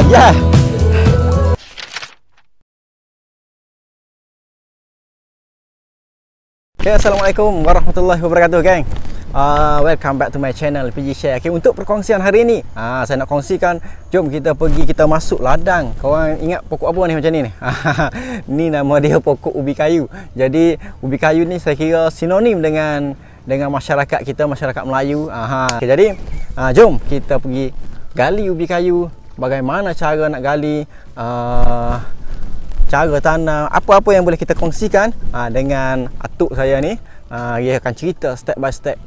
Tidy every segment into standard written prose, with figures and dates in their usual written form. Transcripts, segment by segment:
Dah je. Okay, Assalamualaikum warahmatullahi wabarakatuh, geng. Welcome back to my channel PG Share. Okay, untuk perkongsian hari ni, saya nak kongsikan, jom kita pergi, kita masuk ladang. Korang ingat pokok apa ni macam ni ni? Ni nama dia pokok ubi kayu. Jadi ubi kayu ni saya kira sinonim dengan masyarakat kita, masyarakat Melayu. Okay, jadi jom kita pergi gali ubi kayu. Bagaimana cara nak gali, cara tanam, apa-apa yang boleh kita kongsikan dengan atuk saya ni. Dia akan cerita step by step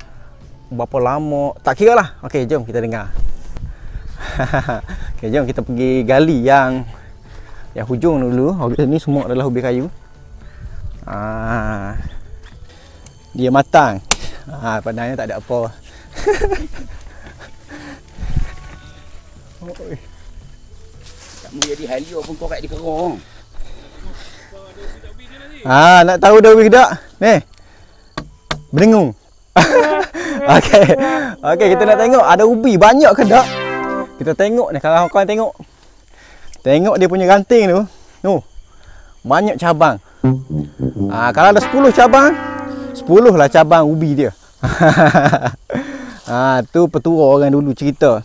berapa lama, tak kira lah. Ok, jom kita dengar. Ok, jom kita pergi gali yang hujung dulu. Ni semua adalah ubi kayu. Dia matang. Padahal tak ada apa. Tak mau jadi halio pun korek di kerong. Nak tahu dah ubi ke tak? Ni. Berdengung. Okey, kita nak tengok ada ubi banyak ke tak? Kita tengok ni, kalau korang tengok. Tengok dia punya ranting tu. Tu. Banyak cabang. Kalau ada 10 cabang, 10 lah cabang ubi dia. Tu petua orang dulu cerita.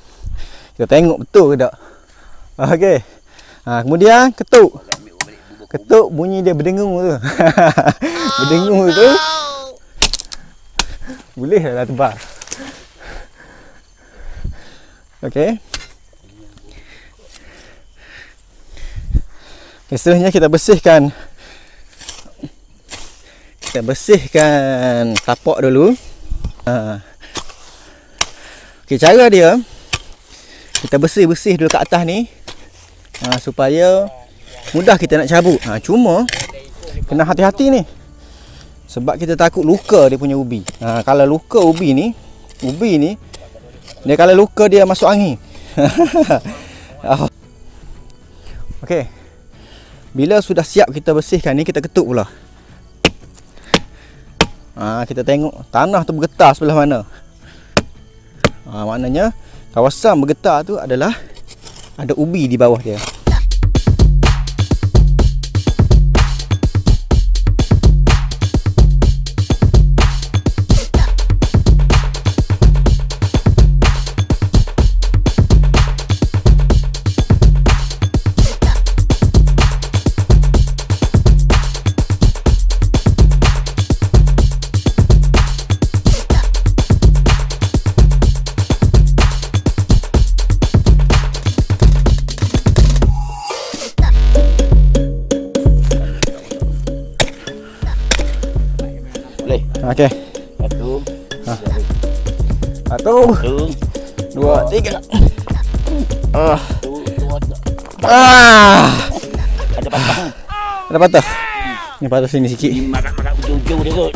Kita tengok betul ke tak? Okey. Kemudian ketuk. Ketuk bunyi dia berdengung tu. Berdengung tu. Boleh lah tebar. Okey. Seterusnya kita bersihkan. Kita bersihkan tapak dulu. Okey, cara dia kita bersih-bersih dulu kat atas ni. Supaya mudah kita nak cabut. Cuma kena hati-hati ni. Sebab kita takut luka dia punya ubi. Kalau luka ubi ni, dia kalau luka dia masuk angin. Okey. Bila sudah siap kita bersihkan ni, kita ketuk pula. Kita tengok tanah tu bergetar sebelah mana. Maknanya kawasan bergetar tu adalah ada ubi di bawah dia. Okey. Satu. 2, 3. Ada patah. Ada patah. Ni patah sini sikit. Marak-marak ujung-ujung dia kot.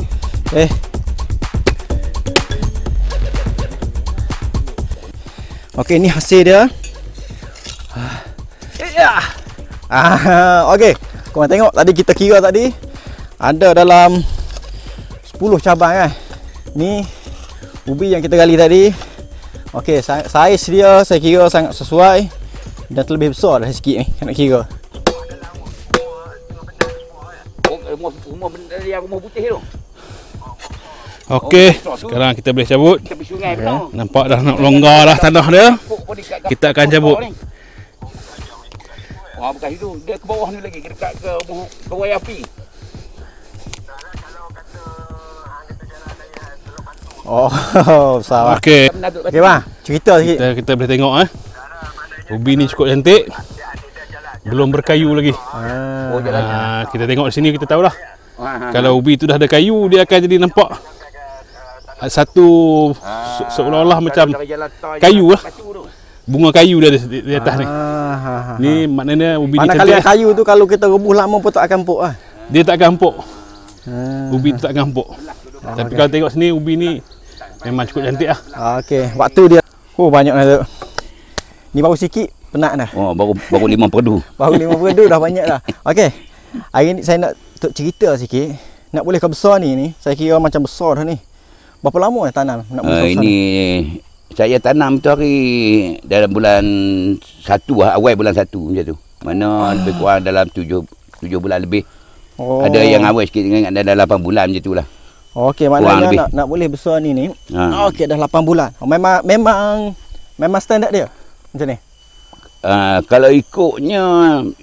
Okey, ni hasil dia. Okey. Korang tengok tadi kita kira tadi ada dalam 10 cabang kan. Ni ubi yang kita gali tadi. Okey, saiz dia saya kira sangat sesuai dan terlebih besar dah sikit ni nak kira. Rumah benda yang rumah putih tu. Okey, sekarang kita boleh cabut. Nampak dah nak longgar dah tanah dia. Kita akan cabut. Bukan itu, dia ke bawah ni lagi, dekat ke wayar api. Salah. Okey. Okey bang, cerita sikit. Kita boleh tengok ubi ni cukup cantik. Belum berkayu lagi. Kita tengok di sini kita tahulah. Kalau ubi tu dah ada kayu, dia akan jadi nampak satu seolah-olah macam kayu lah. Bunga kayu dia di atas ni. Ni maknanya ubi ni cantik. Manakala kayu tu kalau kita rebus lama pun tak akan empuk lah. Dia tak akan empuk. Ubi tu tak akan empuk. Tapi kalau tengok sini ubi ni memang cukup cantik lah. Okey, waktu dia banyak dah tu. Ni baru sikit penat dah. Baru 5 perdu. Baru 5 perdu dah banyak dah. Okey. Hari ni saya nak cerita sikit. Nak boleh ke besar ni saya kira macam besar dah ni. Berapa lama dah tanam nak besar ini Saya tanam tu hari dalam bulan 1 lah, awal bulan 1 macam tu. Mana lebih kurang dalam 7 bulan lebih. Oh. Ada yang awal sikit dengan dalam 8 bulan macam tu lah. Okey, maknanya nak boleh besar ni. Okey, dah 8 bulan. Memang standard dia. Macam ni. Kalau ikutnya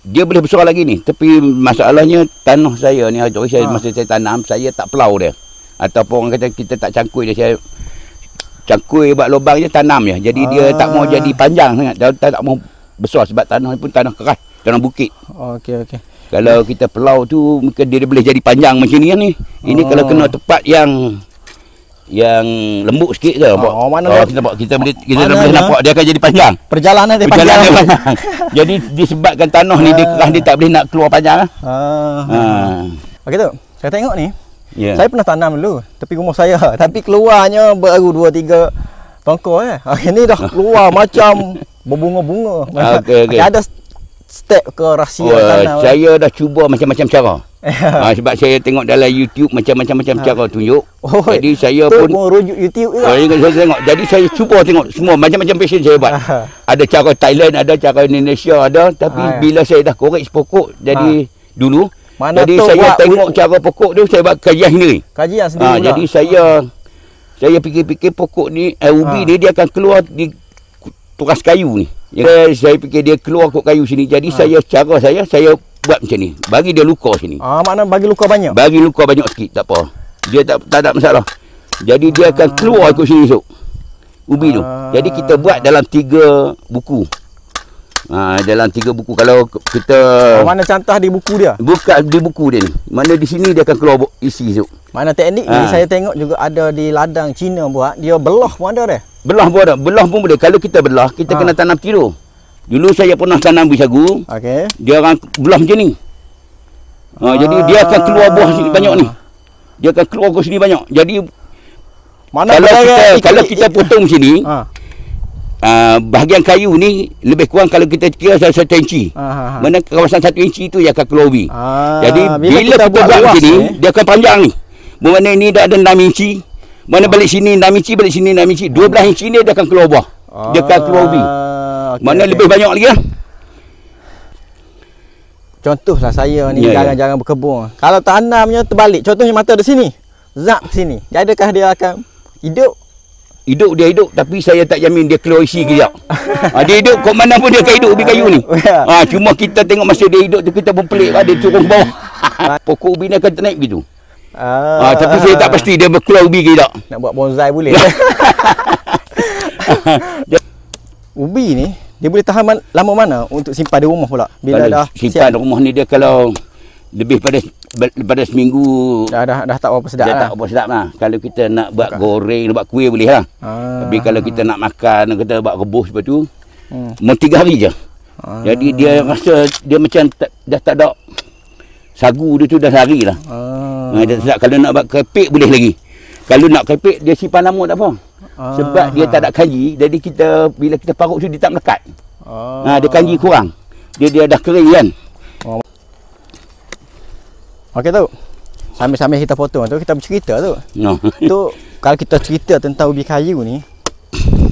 dia boleh besar lagi ni, tapi masalahnya tanah saya ni masa saya tanam saya tak pelau dia. Ataupun orang kata kita tak cangkui dia, saya cangkui buat lubang je tanam je. Jadi dia tak mau jadi panjang sangat. Dia tak mau besar sebab tanah ni pun tanah keras, tanah bukit. Okey. Kalau kita pelau tu mungkin dia boleh jadi panjang macam ni. Ini kalau kena tempat yang lembut sikit je. Kita boleh nampak dia akan jadi panjang. Perjalanan dia panjang. Jadi disebabkan tanah ni dia keras, dia tak boleh nak keluar panjang. Okey tu. Saya tengok ni. Yeah. Saya pernah tanam dulu tepi rumah saya, tapi keluarnya baru 2-3 tongkol Ini dah keluar macam berbunga-bunga. Okey. Ada step ke rahsia tanam? Saya dah cuba macam-macam cara. Sebab saya tengok dalam YouTube macam-macam cara tunjuk. Jadi saya pun rujuk YouTube juga. Saya tengok. Jadi saya cuba tengok semua macam-macam passion saya buat. Ada cara Thailand, ada cara Indonesia ada, tapi bila saya dah korek pokok jadi dulu, jadi saya tengok cara pokok tu, saya buat kajian sendiri. Jadi saya fikir-fikir pokok ni ubi dia akan keluar di turas kayu ni. Saya fikir dia keluar kot kayu sini. Jadi saya buat macam ni. Bagi dia luka sini. Maknanya bagi luka banyak? Bagi luka banyak sikit, tak apa. Dia tak ada masalah. Jadi dia akan keluar kot sini esok. Ubi tu. Jadi kita buat dalam 3 buku. Dalam 3 buku. Kalau kita mana contoh di buku dia? Bukan di buku dia ni. Mana di sini dia akan keluar isi esok. Mana teknik ni saya tengok juga ada di ladang Cina buat. Dia belah pun ada dia. Belah pun ada. Belah pun boleh. Kalau kita belah, kita kena tanam tiru. Dulu saya pernah tanam bisagu. Okey. Dia akan belah macam ni. Jadi dia akan keluar buah sini banyak ni. Dia akan keluar ke sini banyak. Jadi mana kalau kita potong sini, bahagian kayu ni lebih kurang kalau kita kira 1 inci. Mana kawasan 1 inci tu yang akan keluar ubi. Jadi bila kita buat sini, dia akan panjang ni. Mana ni dah ada 6 inci. Mana balik sini 6 inci, balik sini 6 inci. 12 inci ni dia akan keluar buah. Dia akan keluar ubi. Mana lebih banyak lagi lah. Contohlah saya ni jarang-jarang berkebun. Kalau tanamnya terbalik, contohnya mata di sini, zap sini. Adakah dia akan hidup? Dia hidup, tapi saya tak jamin dia keluar isi kejap. Dia hidup, kok mana pun dia akan hidup ubi kayu ni. Cuma kita tengok masa dia hidup tu, kita pun pelik dia turun ke bawah. Pokok ubi ni akan ternaik begitu. Tapi saya tak pasti dia berkeluar ubi ke tak. Nak buat bonsai boleh. Ubi ni dia boleh tahan lama mana untuk simpan di rumah pula? Bila kalau dah simpan di rumah ni, dia kalau lebih pada seminggu dah tak apa sedap dah lah. tak apa sedap lah. Kalau kita nak buat goreng, buat kuih boleh lah. Tapi kalau kita nak makan, kita buat rebus lepas tu, mau 3 hari je. Jadi dia rasa dia macam dah tak ada sagu dia tu, dah hari lah. Dia sedap. Kalau nak buat kepik boleh lagi. Kalau nak kepik dia simpan lama tak apa. Sebab dia tak ada kanji, jadi bila kita parut tu dia tak melekat. Dia kanji kurang. Dia dah kering kan. Okey tu. Sambil-sambil kita potong tu, kita bercerita tu. Tu kalau kita cerita tentang ubi kayu ni,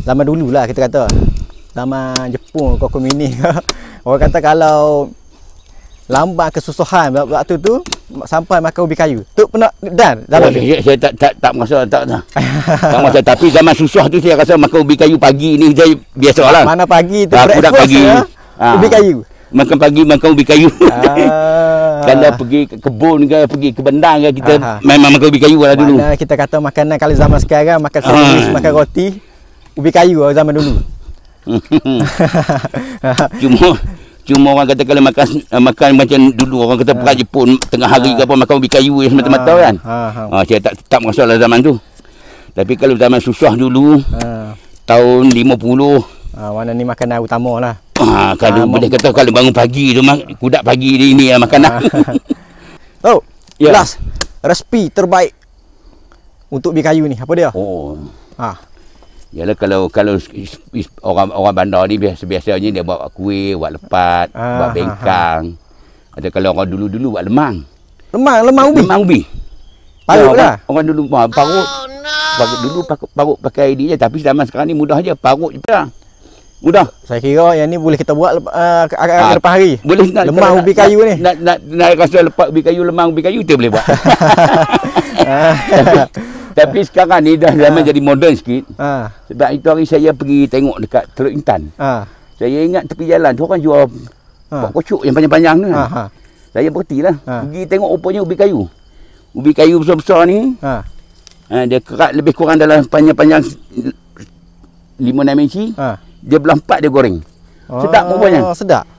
zaman dulu lah kita kata. Zaman Jepun ke komunis. Orang kata kalau lambat kesusahan waktu tu sampai makan ubi kayu. Tu pernah dan zaman tu. Saya tak merasa tak merasa, tapi zaman susah tu saya rasa makan ubi kayu pagi ni saya biasalah. Mana pagi tu breakfast pagi. Ubi kayu. Makan pagi makan ubi kayu. Kalau pergi ke kebun ke, pergi ke bendang ke, kita memang makan ubi kayu lah dulu. Mana kita kata makanan kalau zaman sekarang makan sandwich, makan roti, ubi kayu lah zaman dulu. Cuma orang kata kalau makan macam dulu, orang kata pergi Jepun tengah hari ke apa, makan ubi kayu yang semata-mata kan. Saya tak masalah zaman tu. Tapi kalau zaman susah dulu, tahun 50, mana ni makanan utama lah. Kalau boleh kata kalau bangun pagi tu, kudak pagi ni lah makanan. Tahu? Last resipi terbaik untuk ubi kayu ni apa dia? Yalah, kalau orang bandar ni biasanya dia buat kuih, buat lepat, buat bengkang. Ada kalau orang dulu buat lemang. Lemang ubi. Lemang ubi. Parut lah. Orang dulu parut. Dulu parut pakai dia je, tapi zaman sekarang ni mudah je, parut je dah. Mudah. Saya kira yang ni boleh kita buat lepas hari. Boleh nak lemah ubi kayu ni. Nak rasa lepas ubi kayu, lemah ubi kayu, kita boleh buat. tapi sekarang ni dah zaman jadi moden sikit. Sebab itu hari saya pergi tengok dekat Teluk Intan. Saya ingat tepi jalan tu orang jual pok kocok yang panjang-panjang tu. Saya berhentilah. Pergi tengok rupanya ubi kayu. Ubi kayu besar-besar ni. Dia kerat lebih kurang dalam panjang-panjang 5-6 inci. Dia belah 4 dia goreng. Sedap rupanya. Sedap.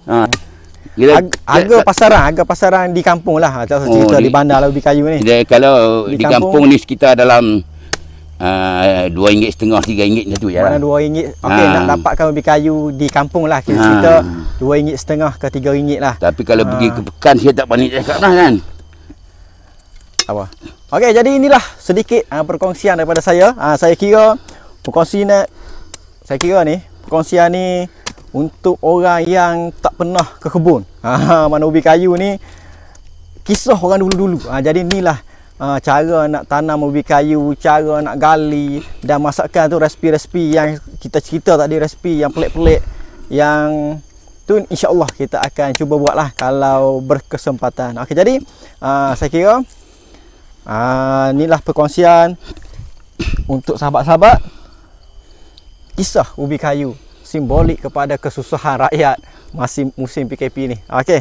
Harga pasaran di kampung lah. Cerita di bandar lah ubi kayu ni. Kalau di kampung ni sekitar dalam RM2.5 RM3 satu je lah. Mana RM2. Okey, nak dapatkan ubi kayu di kampung lah. Kita RM2.5 ke RM3 lah. Tapi kalau pergi ke pekan, saya tak berani cakap lah kan. Apa? Okey, jadi inilah sedikit perkongsian daripada saya. Saya kira perkongsian ni untuk orang yang tak pernah ke kebun. Mana ubi kayu ni kisah orang dulu-dulu. Jadi inilah cara nak tanam ubi kayu, cara nak gali dan masakan tu, resipi-resipi yang kita cerita tadi, resipi yang pelik-pelik yang tu insya-Allah kita akan cuba buatlah kalau berkesempatan. Okey, jadi saya kira inilah perkongsian untuk sahabat-sahabat, kisah ubi kayu simbolik kepada kesusahan rakyat musim PKP ni. Okey.